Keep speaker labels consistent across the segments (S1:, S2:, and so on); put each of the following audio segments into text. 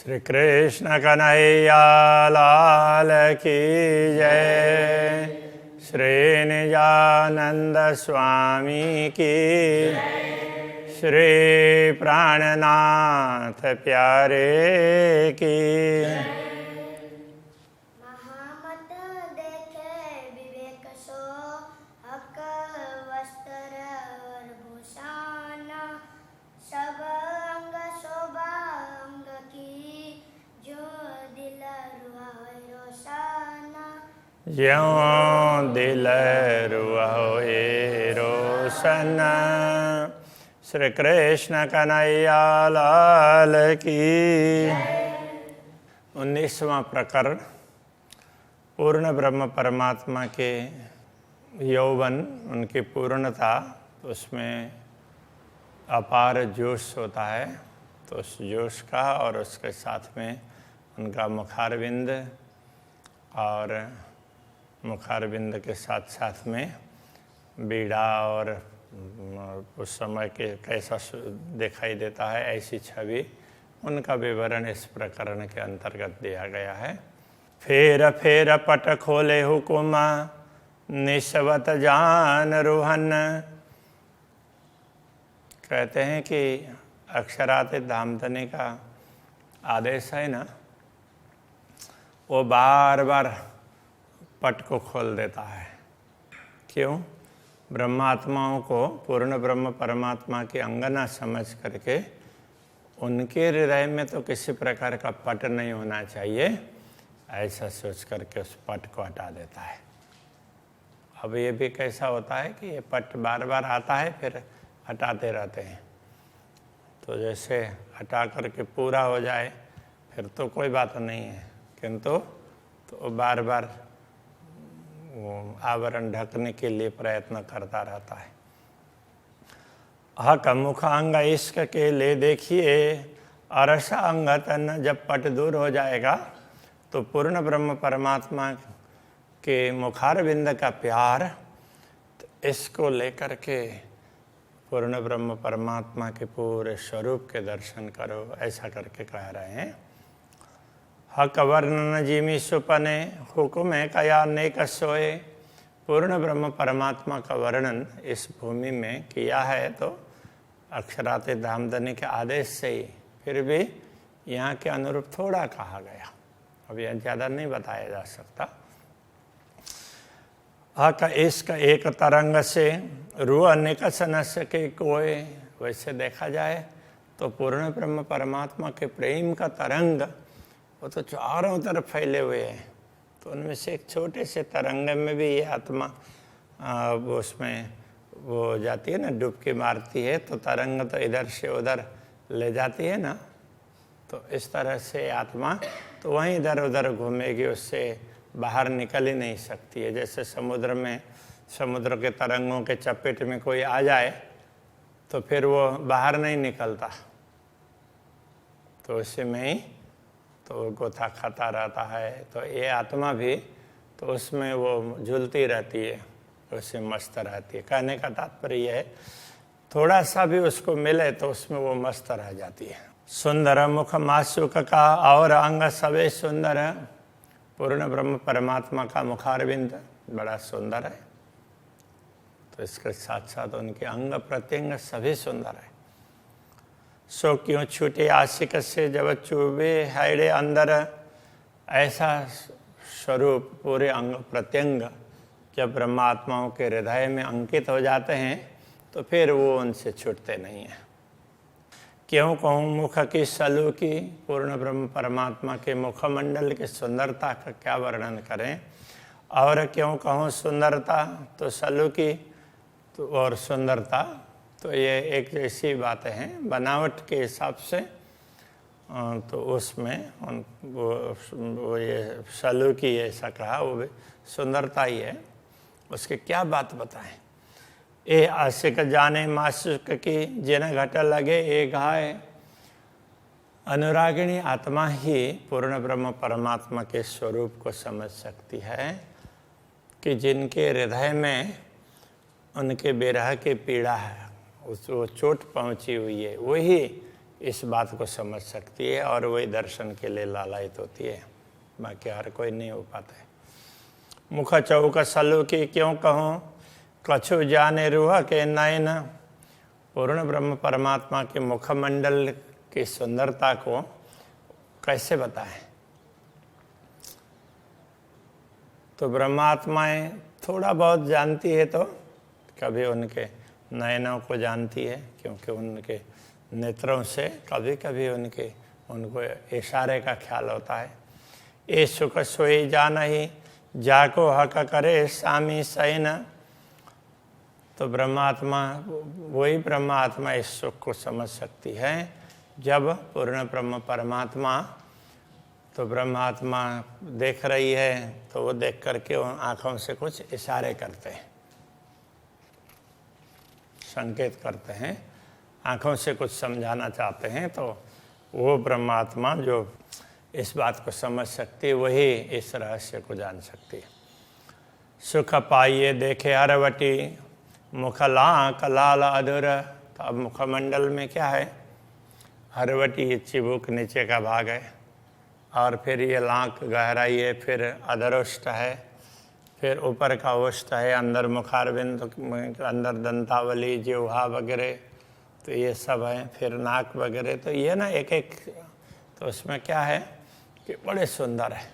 S1: श्री कृष्ण कन्हैया लाल की जय। श्री निजानंद स्वामी की, श्री प्राणनाथ प्यारे की।
S2: महामत देखे विवेक सो, हक वस्त्र और भूषण, सब अंग शोभा अंग की, जो दिल रुआए रोशन।
S1: ज्यों दिल रुआए रोशन। श्री कृष्ण कन्हैया लाल की। 19वां प्रकरण पूर्ण ब्रह्म परमात्मा के यौवन, उनकी पूर्णता, तो उसमें अपार जोश होता है। तो उस जोश का और उसके साथ में उनका मुखारविंद, और मुखारविंद के साथ साथ में बीड़ा, और उस समय के कैसा दिखाई देता है ऐसी छवि, उनका विवरण इस प्रकरण के अंतर्गत दिया गया है। फेर फेर पट खोले हुकुम, निस्वत जान रोहन। कहते हैं कि अक्षरातीत धामधनी का आदेश है ना, वो बार बार पट को खोल देता है। क्यों? ब्रह्मात्माओं को पूर्ण ब्रह्म परमात्मा की अंगना समझ करके उनके हृदय में तो किसी प्रकार का पट नहीं होना चाहिए, ऐसा सोच करके उस पट को हटा देता है। अब ये भी कैसा होता है कि ये पट बार बार आता है, फिर हटाते रहते हैं। तो जैसे हटा करके पूरा हो जाए फिर तो कोई बात नहीं है, किंतु तो बार बार आवरण ढकने के लिए प्रयत्न करता रहता है। हक मुख अंग इश्क के ले देखिए, अरसा अंग तन। जब पट दूर हो जाएगा तो पूर्ण ब्रह्म परमात्मा के मुखारविंद का प्यार, तो इसको लेकर के पूर्ण ब्रह्म परमात्मा के पूरे स्वरूप के दर्शन करो, ऐसा करके कह रहे हैं। हक वर्णन जिमी सुपने, हुकुम है कया नेक सोए। पूर्ण ब्रह्म परमात्मा का वर्णन इस भूमि में किया है तो अक्षरातीत धामधनी के आदेश से ही, फिर भी यहाँ के अनुरूप थोड़ा कहा गया, अब यह ज़्यादा नहीं बताया जा सकता। हक इश्क एक तरंग से, रूह निकस न सके कोई। वैसे देखा जाए तो पूर्ण ब्रह्म परमात्मा के प्रेम का तरंग वो तो चारों तरफ फैले हुए हैं, तो उनमें से एक छोटे से तरंग में भी ये आत्मा वो उसमें वो जाती है ना, डुबकी मारती है, तो तरंग तो इधर से उधर ले जाती है ना। तो इस तरह से आत्मा तो वहीं इधर उधर घूमेगी, उससे बाहर निकल ही नहीं सकती है। जैसे समुद्र में, समुद्र के तरंगों के चपेट में कोई आ जाए तो फिर वो बाहर नहीं निकलता, तो उसी में ही तो गोता खाता रहता है। तो ये आत्मा भी तो उसमें वो झूलती रहती है, उससे मस्त रहती है। कहने का तात्पर्य यह है, थोड़ा सा भी उसको मिले तो उसमें वो मस्त रह जाती है। सुंदर मुख मासुक का और अंग सवे सुंदर। पूर्ण ब्रह्म परमात्मा का मुखारविंद बड़ा सुंदर है, तो इसके साथ साथ उनके अंग प्रत्यंग सभी सुंदर है। सो क्यों छूटे आशिक से जब चुभे हैड़े अंदर। ऐसा स्वरूप पूरे अंग प्रत्यंग जब ब्रह्मात्माओं के हृदय में अंकित हो जाते हैं तो फिर वो उनसे छूटते नहीं हैं। क्यों कहूँ मुख की सलू की। पूर्ण ब्रह्म परमात्मा के मुखमंडल की सुंदरता का क्या वर्णन करें। और क्यों कहूँ सुंदरता, तो सलू की तो और सुंदरता तो ये एक जैसी बातें हैं बनावट के हिसाब से। तो उसमें वो ये सलू की ऐसा कहा, वो भी सुंदरता ही है। उसकी क्या बात बताएं। ए आशिक जाने माशुक की, जिन घट लगे ए घाय। अनुरागिणी आत्मा ही पूर्ण ब्रह्म परमात्मा के स्वरूप को समझ सकती है कि जिनके हृदय में उनके विरह की पीड़ा है, उस वो चोट पहुंची हुई है, वही इस बात को समझ सकती है और वही दर्शन के लिए लालायित होती है, बाकी हर कोई नहीं हो पाता है। मुख चौक सलू की क्यों कहूँ, कछु जाने रूह के नयन। पूर्ण ब्रह्म परमात्मा के मुखमंडल की सुंदरता को कैसे बताएं? तो ब्रह्मात्माएं थोड़ा बहुत जानती है, तो कभी उनके नयनों को जानती है, क्योंकि उनके नेत्रों से कभी कभी उनको इशारे का ख्याल होता है। ये सुख सोई जान ही जाको हक करे स्वामी सैन। तो ब्रह्मात्मा, वही ब्रह्मात्मा इस सुख को समझ सकती है जब पूर्ण ब्रह्म परमात्मा, तो ब्रह्मात्मा देख रही है तो वो देख करके उन आँखों से कुछ इशारे करते हैं, संकेत करते हैं, आँखों से कुछ समझाना चाहते हैं। तो वो ब्रह्मात्मा जो इस बात को समझ सकती है, वही इस रहस्य को जान सकती है। सुख पाइए देखे हरवटी, मुखला कलाल अधुर। तो अब मुखमंडल में क्या है? हरवटी ये चिबुक नीचे का भाग है, और फिर ये लांक गहराई है, फिर अधरोष्ट है, फिर ऊपर का ओष्ठ है, अंदर मुखारबिंद, अंदर दंतावली, जिह्वा वगैरह, तो ये सब है, फिर नाक वगैरह। तो ये ना एक एक, तो उसमें क्या है कि बड़े सुंदर है।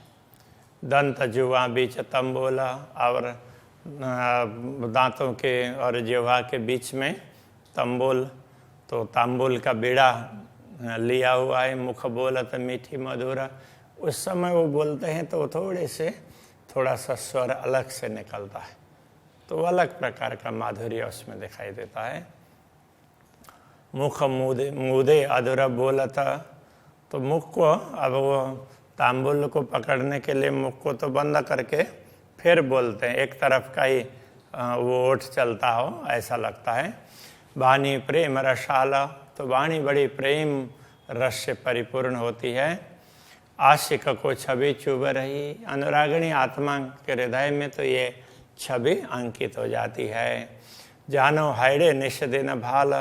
S1: दंत जिह्वा बीच तंबोला, और दांतों के और जिह्वा के बीच में तंबोल, तो तांबुल का बीड़ा लिया हुआ है। मुख बोलत मीठी मधुरा। उस समय वो बोलते हैं तो थोड़ा सा स्वर अलग से निकलता है, तो अलग प्रकार का माधुर्य उसमें दिखाई देता है। मुख मुदे अधूरा बोलता। तो मुख को, अब वो तांबुल को पकड़ने के लिए मुख को तो बंद करके फिर बोलते हैं, एक तरफ का ही वो ओठ चलता हो ऐसा लगता है। वाणी प्रेम रसाला। तो वाणी बड़ी प्रेम रस से परिपूर्ण होती है। आशिक को छवि चुभ रही। अनुरागिणी आत्मा के हृदय में तो ये छवि अंकित हो जाती है। जानो हाइडे निश दिन भाल।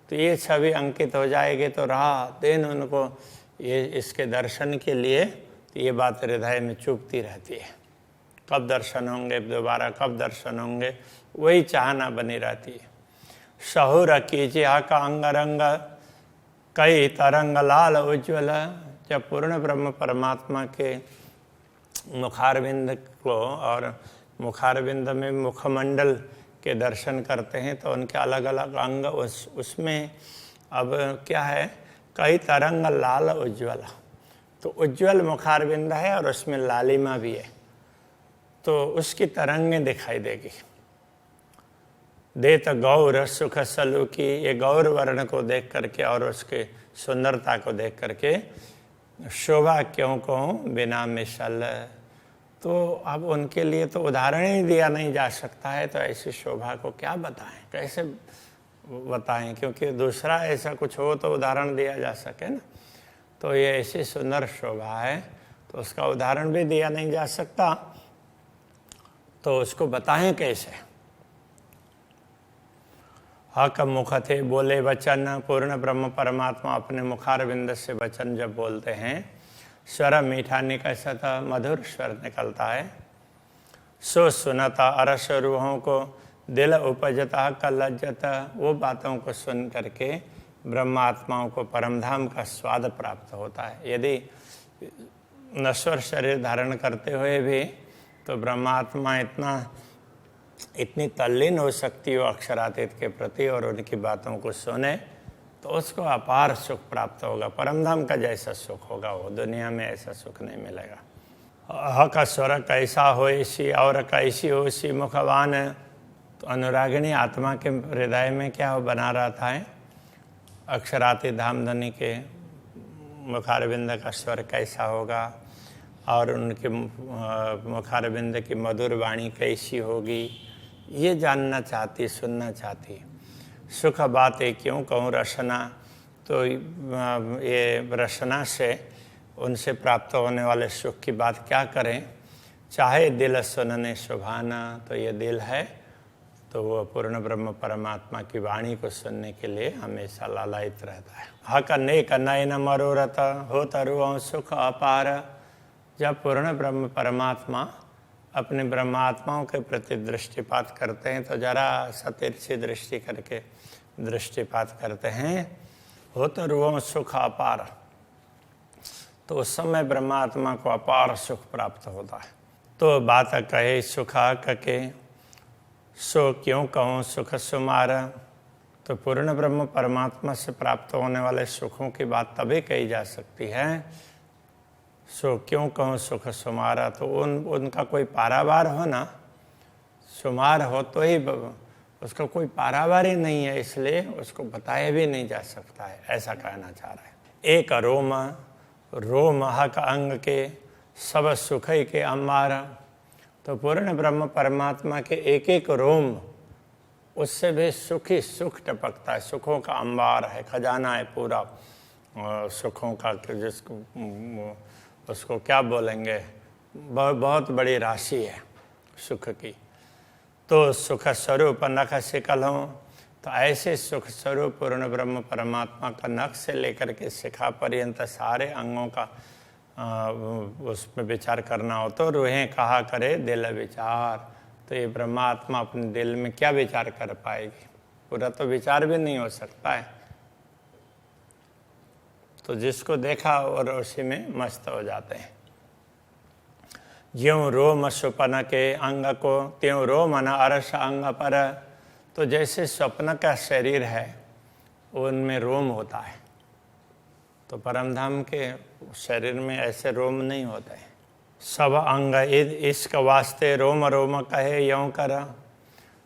S1: तो ये छवि अंकित हो जाएगी तो रात दिन उनको ये इसके दर्शन के लिए तो ये बात हृदय में चुभती रहती है, कब दर्शन होंगे दोबारा, कब दर्शन होंगे, वही चाहना बनी रहती है। शहुर कीजिए का अंग रंग, कई तरंग लाल उज्ज्वल। जब पूर्ण ब्रह्म परमात्मा के मुखारविंद को और मुखारविंद में मुखमंडल के दर्शन करते हैं तो उनके अलग अलग अंग, उसमें अब क्या है, कई तरंग लाल उज्ज्वल। तो उज्ज्वल मुखारविंद है और उसमें लालिमा भी है, तो उसकी तरंगें दिखाई देगी। देत गौर सुख सलू की। ये गौर वर्ण को देख करके और उसके सुंदरता को देख करके शोभा क्यों कहूँ बिना मिसल। तो अब उनके लिए तो उदाहरण ही दिया नहीं जा सकता है, तो ऐसी शोभा को क्या बताएं, कैसे बताएं, क्योंकि दूसरा ऐसा कुछ हो तो उदाहरण दिया जा सके ना। तो ये ऐसी सुंदर शोभा है तो उसका उदाहरण भी दिया नहीं जा सकता, तो उसको बताएं कैसे। हक मुख थे बोले वचन। पूर्ण ब्रह्म परमात्मा अपने मुखारविंद से वचन जब बोलते हैं, स्वर मीठा निकलता, मधुर स्वर निकलता है। सो सुनता अरस रूहों को, दिल उपजता का लज्जता। वो बातों को सुन करके ब्रह्मात्माओं को परमधाम का स्वाद प्राप्त होता है। यदि नश्वर शरीर धारण करते हुए भी तो ब्रह्मात्मा इतनी तल्लीन हो सकती हो अक्षरातीत के प्रति और उनकी बातों को सुने तो उसको अपार सुख प्राप्त होगा। परमधाम का जैसा सुख होगा वो दुनिया में ऐसा सुख नहीं मिलेगा। हक स्वर कैसा हो इसी और कैसी हो इसी मुखवान। तो अनुरागिणी आत्मा के हृदय में क्या हो बना रहता है, अक्षरातीत धामधनी के मुखारविंद का स्वर कैसा होगा और उनके मुखारविंद की मधुर वाणी कैसी होगी, ये जानना चाहती, सुनना चाहती। सुख बातें क्यों कहूँ रसना। तो ये रसना से उनसे प्राप्त होने वाले सुख की बात क्या करें। चाहे दिल सुनने सुभाना। तो ये दिल है तो वो पूर्ण ब्रह्म परमात्मा की वाणी को सुनने के लिए हमेशा लालायित रहता है। हक नेक नयन मनोरथ हो तरु सुख अपार। जब पूर्ण ब्रह्म परमात्मा अपने ब्रह्मात्माओं के प्रति दृष्टिपात करते हैं तो जरा सतिरछी दृष्टि करके दृष्टिपात करते हैं, हो तरु सुख अपार, तो उस समय ब्रह्मात्मा को अपार सुख प्राप्त होता है। तो बात कहे सुखा कके सो क्यों कहूँ सुख सुमारा। तो पूर्ण ब्रह्म परमात्मा से प्राप्त होने वाले सुखों की बात तभी कही जा सकती है, सो क्यों कहूँ सुख सुमारा। तो उनका कोई पारावार हो ना, सुमार हो तो ही, उसका कोई पारावार ही नहीं है, इसलिए उसको बताया भी नहीं जा सकता है, ऐसा कहना चाह रहा है। एक रोम रोम हक अंग के सब सुख के अम्बारा। तो पूर्ण ब्रह्म परमात्मा के एक एक रोम, उससे भी सुख ही सुख टपकता है, सुखों का अंबार है, खजाना है पूरा सुखों का, जिसको उसको क्या बोलेंगे, बहुत बड़ी राशि है सुख की। तो सुख स्वरूप नख शिकल हों, तो ऐसे सुख स्वरूप पूर्ण ब्रह्म परमात्मा का नख से लेकर के शिखा पर्यंत सारे अंगों का उसमें विचार करना हो तो रूहें कहा करे दिल विचार। तो ये ब्रह्मात्मा अपने दिल में क्या विचार कर पाएगी, पूरा तो विचार भी नहीं हो सकता है। तो जिसको देखा और उसी में मस्त हो जाते हैं। ज्यों रोम स्वप्न के अंग को त्यों रोम न अरस अंग पर। तो जैसे स्वप्न का शरीर है उनमें रोम होता है, तो परमधाम के शरीर में ऐसे रोम नहीं होते हैं। सब अंग इसक वास्ते रोम रोम कहे यों कर।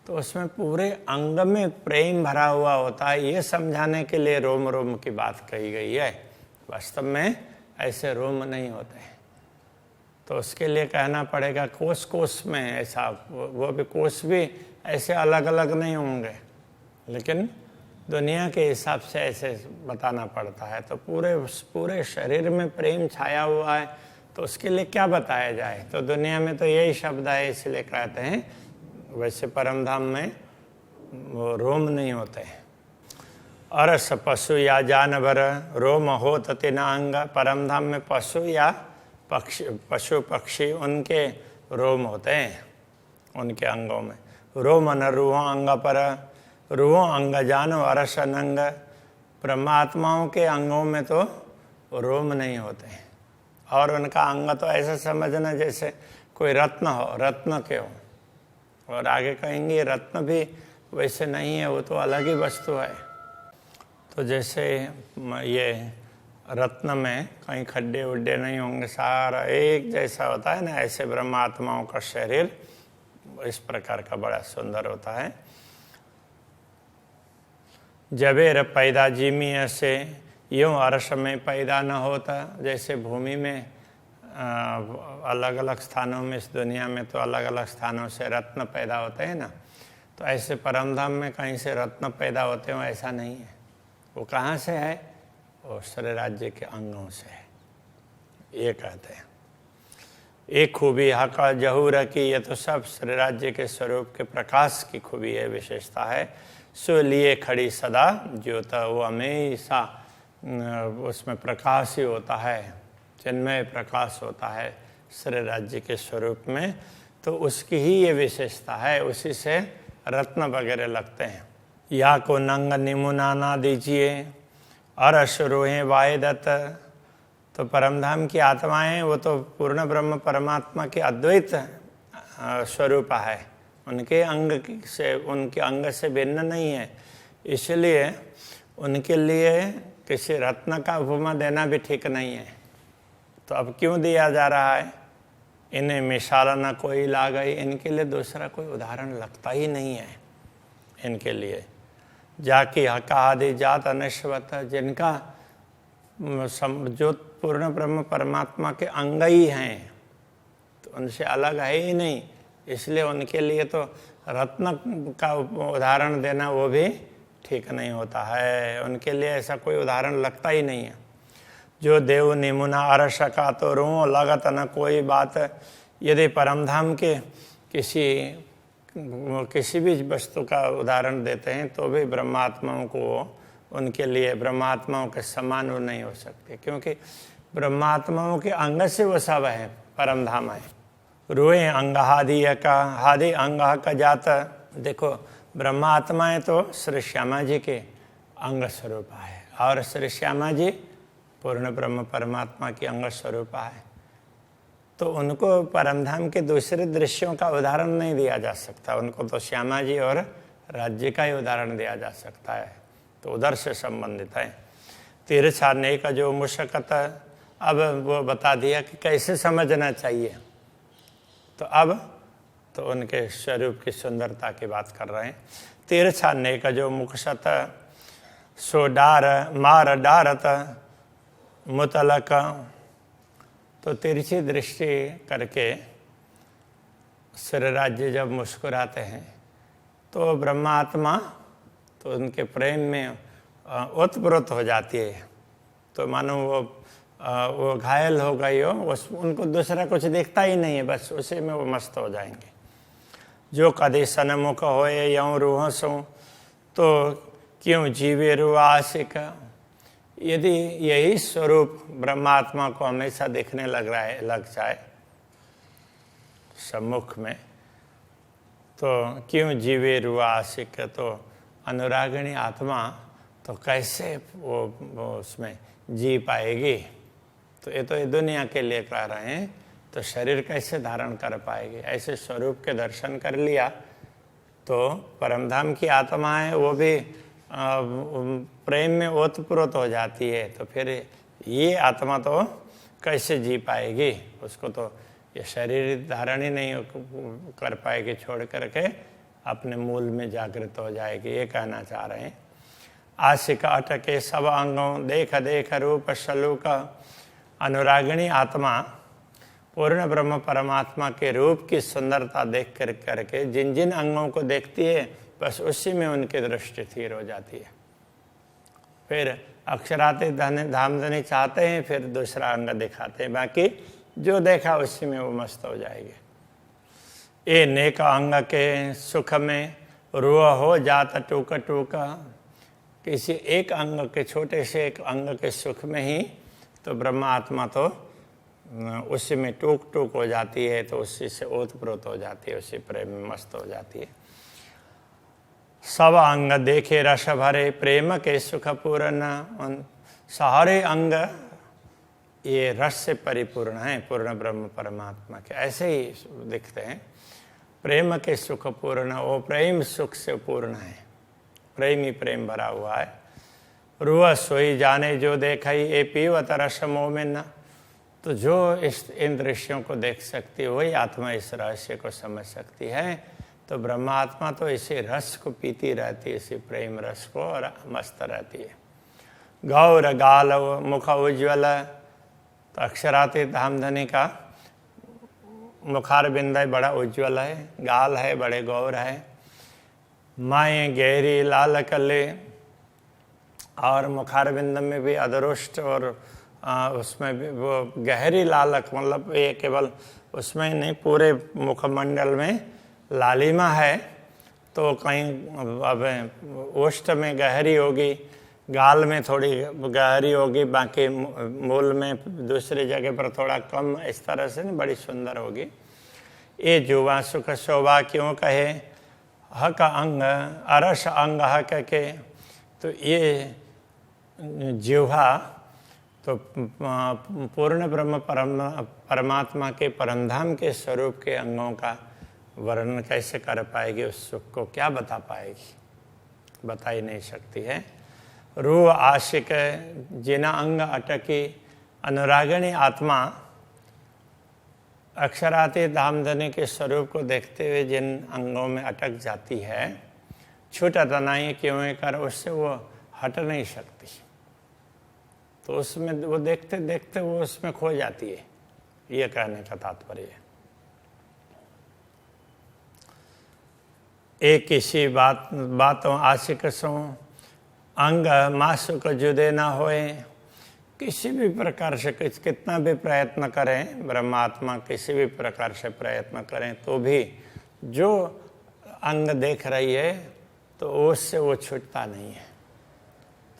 S1: तो उसमें पूरे अंग में प्रेम भरा हुआ होता है, ये समझाने के लिए रोम रोम की बात कही गई है। वास्तव में ऐसे रोम नहीं होते हैं, तो उसके लिए कहना पड़ेगा कोष कोष में ऐसा, वो भी कोष भी ऐसे अलग अलग नहीं होंगे, लेकिन दुनिया के हिसाब से ऐसे बताना पड़ता है। तो पूरे शरीर में प्रेम छाया हुआ है, तो उसके लिए क्या बताया जाए। तो दुनिया में तो यही शब्द है, इसलिए कहते हैं। वैसे परमधाम में वो रोम नहीं होते हैं। अरस पशु या जानवर रोम हो तिना अंग। परमधाम में पशु या पशु पक्षी उनके रोम होते हैं, उनके अंगों में। रोम न रूहों अंग पर रूहों अंग जानो अरस नंग। ब्रह्मात्माओं के अंगों में तो रोम नहीं होते हैं, और उनका अंग तो ऐसा समझना जैसे कोई रत्न हो, रत्न के हो। और आगे कहेंगे रत्न भी वैसे नहीं है, वो तो अलग ही वस्तु है। तो जैसे ये रत्न में कहीं खड्डे उड्डे नहीं होंगे, सारा एक जैसा होता है ना, ऐसे ब्रह्मात्माओं का शरीर इस प्रकार का बड़ा सुंदर होता है। जबेर पैदा जीमी से यूँ अर्श में पैदा न होता। जैसे भूमि में अलग अलग स्थानों में, इस दुनिया में तो अलग अलग स्थानों से रत्न पैदा होते हैं ना, तो ऐसे परमधाम में कहीं से रत्न पैदा होते हो ऐसा नहीं है। वो कहाँ से है, वो श्री राज्य के अंगों से है, ये कहते हैं। एक खूबी हका जहूर की, ये तो सब श्री राज्य के स्वरूप के प्रकाश की खूबी है, विशेषता है। सो लिए खड़ी सदा ज्योत, वो हमेशा उसमें प्रकाश ही होता है, चिन्मय प्रकाश होता है श्री राज्य के स्वरूप में। तो उसकी ही ये विशेषता है, उसी से रत्न वगैरह लगते हैं। या को नंग निमुना ना दीजिए अरस रोहें वायदत। तो परमधाम की आत्माएं वो तो पूर्ण ब्रह्म परमात्मा के अद्वैत स्वरूप है, उनके अंग से भिन्न नहीं है, इसलिए उनके लिए किसी रत्न का उपमा देना भी ठीक नहीं है। तो अब क्यों दिया जा रहा है, इन्हें मिसाल न कोई ला गई, इनके लिए दूसरा कोई उदाहरण लगता ही नहीं है इनके लिए। जाकी हका आदि जात अनश्वत, जिनका जो पूर्ण ब्रह्म परमात्मा के अंग ही हैं, तो उनसे अलग है ही नहीं, इसलिए उनके लिए तो रत्न का उदाहरण देना वो भी ठीक नहीं होता है, उनके लिए ऐसा कोई उदाहरण लगता ही नहीं है। जो देव निमुना अरस का तो रो लगत न कोई बात। यदि परमधाम के किसी किसी भी वस्तु का उदाहरण देते हैं तो भी ब्रह्मात्माओं को उनके लिए ब्रह्मात्माओं के समान वो नहीं हो सकते, क्योंकि ब्रह्मात्माओं के अंग से वो सब है, परम धाम है। रोए अंग हादि अंग का जाता। देखो ब्रह्मात्माएं तो श्री श्यामा जी के अंग स्वरूपा है और श्री श्यामा जी पूर्ण ब्रह्म परमात्मा की अंग स्वरूपा है, तो उनको परमधाम के दूसरे दृश्यों का उदाहरण नहीं दिया जा सकता, उनको तो श्यामा जी और राज्य का ही उदाहरण दिया जा सकता है, तो उधर से संबंधित है। तीर्थ छाड़ने का जो मुशक्कत, अब वो बता दिया कि कैसे समझना चाहिए, तो अब तो उनके स्वरूप की सुंदरता की बात कर रहे हैं। तीर्थ छाड़ने का जो मुखशत सो डार मार डारत मुतलक, तो तिरछी दृष्टि करके श्री राज्य जब मुस्कुराते हैं तो ब्रह्मात्मा तो उनके प्रेम में ओतप्रोत हो जाती है, तो मानो वो घायल हो गई हो, उनको दूसरा कुछ दिखता ही नहीं है, बस उसी में वो मस्त हो जाएंगे। जो कदी सनमुख होए यौं रूह सो, तो क्यों जीवे रुआ आशिक। यदि यही स्वरूप ब्रह्मात्मा को हमेशा दिखने लग जाए सम्मुख में, तो क्यों जीवे रुआ आशिक, तो अनुरागिणी आत्मा तो कैसे वो उसमें जी पाएगी। तो ये दुनिया के लिए कह रहे हैं, तो शरीर कैसे धारण कर पाएगी। ऐसे स्वरूप के दर्शन कर लिया तो परमधाम की आत्मा है वो भी प्रेम में ओतप्रोत हो जाती है, तो फिर ये आत्मा तो कैसे जी पाएगी, उसको तो ये शरीर धारण ही नहीं कर पाएगी, छोड़ करके अपने मूल में जागृत हो जाएगी, ये कहना चाह रहे हैं। आशिक अटके सब अंगों देख देख रूप सलूक, अनुरागिणी आत्मा पूर्ण ब्रह्म परमात्मा के रूप की सुंदरता देख कर करके जिन जिन अंगों को देखती है बस उसी में उनकी दृष्टि स्थिर हो जाती है। फिर अक्षराते धामधनी चाहते हैं, फिर दूसरा अंग दिखाते हैं, बाकी जो देखा उसी में वो मस्त हो जाएंगे। ये नेक अंग के सुख में रुआ हो जाता टूका टूका, किसी एक अंग के छोटे से एक अंग के सुख में ही तो ब्रह्म आत्मा तो उसी में टूक टूक हो जाती है, तो उसी से ओतप्रोत हो जाती है, उसी प्रेम में मस्त हो जाती है। सब अंग देखे रस भरे प्रेम के सुख पूर्ण, सारे अंग ये रस से परिपूर्ण है, पूर्ण ब्रह्म परमात्मा के ऐसे ही दिखते हैं। प्रेम के सुख पूर्ण, वो प्रेम सुख से पूर्ण है, प्रेम ही प्रेम भरा हुआ है। रुआ सोई जाने जो देखई ए पीवत रस मोमिन, तो जो इन दृश्यों को देख सकती है वही आत्मा इस रहस्य को समझ सकती है। तो ब्रह्मात्मा तो इसी रस को पीती रहती है, इसी प्रेम रस को, और मस्त रहती है। गौर गाल मुख उज्ज्वल, तो अक्षरातीत धामधनी का मुखार बिंद बड़ा उज्ज्वल है, गाल है बड़े गौर है। माए गहरी लाल कले, और मुखार बिंद में भी अदरुष्ट और उसमें भी वो गहरी लालक, मतलब ये केवल उसमें नहीं पूरे मुखमंडल में लालिमा है, तो कहीं अब ओष्ठ में गहरी होगी, गाल में थोड़ी गहरी होगी, बाकी मूल में दूसरी जगह पर थोड़ा कम, इस तरह से नहीं बड़ी सुंदर होगी। ये जुवा सुख शोभा क्यों कहे हक अंग अरस अंग हक के, तो ये जिह्वा तो पूर्ण ब्रह्म परमात्मा के परमधाम के स्वरूप के अंगों का वर्णन कैसे कर पाएगी, उस सुख को क्या बता पाएगी, बता ही नहीं सकती है। रूह आशिक जिना अंग अटकी, अनुरागिणी आत्मा अक्षरातीत धामधनी के स्वरूप को देखते हुए जिन अंगों में अटक जाती है, छूटा तनाई क्यों कर, उससे वो हट नहीं सकती, तो उसमें वो देखते देखते वो उसमें खो जाती है, ये कहने का तात्पर्य है। एक किसी बातों आशिक सो अंग मासुक जुदे ना होए, किसी भी प्रकार से कितना भी प्रयत्न करें, ब्रह्मात्मा किसी भी प्रकार से प्रयत्न करें तो भी जो अंग देख रही है तो उससे वो छूटता नहीं है।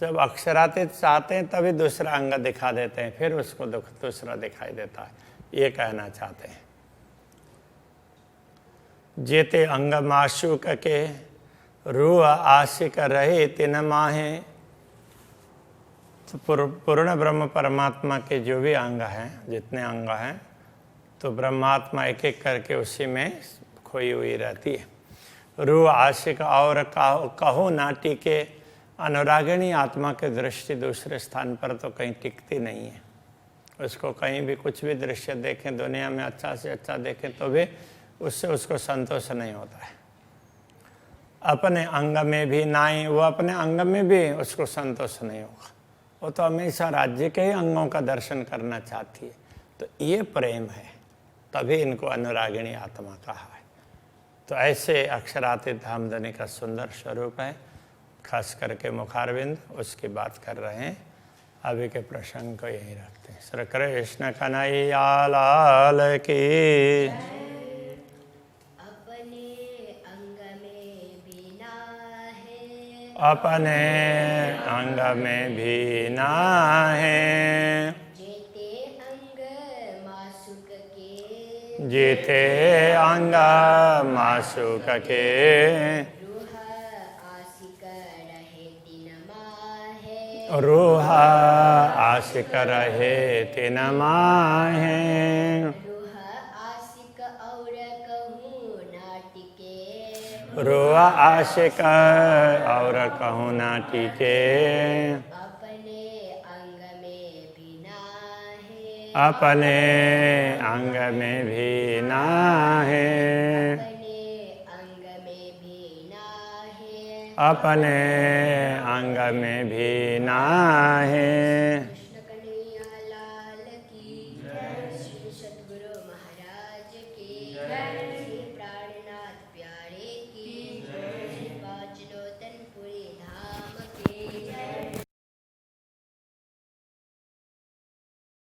S1: जब अक्षरातीत चाहते हैं तभी दूसरा अंग दिखा देते हैं, फिर उसको दूसरा दिखाई देता है, ये कहना चाहते हैं। जेते अंग माशूक के रूह आशिक रहे तिन माहे। तो पूर्ण ब्रह्म परमात्मा के जो भी अंग हैं, जितने अंग हैं, तो ब्रह्मात्मा एक एक करके उसी में खोई हुई रहती है। रूह आशिक और कहो नाटी के अनुरागिणी आत्मा की दृष्टि दूसरे स्थान पर तो कहीं टिकती नहीं है। उसको कहीं भी कुछ भी दृश्य देखें, दुनिया में अच्छा से अच्छा देखें तो भी उससे उसको संतोष नहीं होता है। अपने अंग में भी नाई, वो अपने अंग में भी उसको संतोष नहीं होगा। वो तो हमेशा राज्य के ही अंगों का दर्शन करना चाहती है। तो ये प्रेम है, तभी इनको अनुरागिणी आत्मा कहा है। तो ऐसे अक्षरातीत धामधनी का सुंदर स्वरूप है, खास करके मुखारविंद, उसकी बात कर रहे हैं। अभी के प्रसंग को यही रखते हैं। श्री कृष्ण कन्हैया लाल की। अपने अंग में भी ना है, जीते अंग मासुक के। रूह आशिक रहे तिन माहे। रूह आशिक और कहूँ ना टीके। अपने अंग में भी ना है, अपने अंग में भी ना है।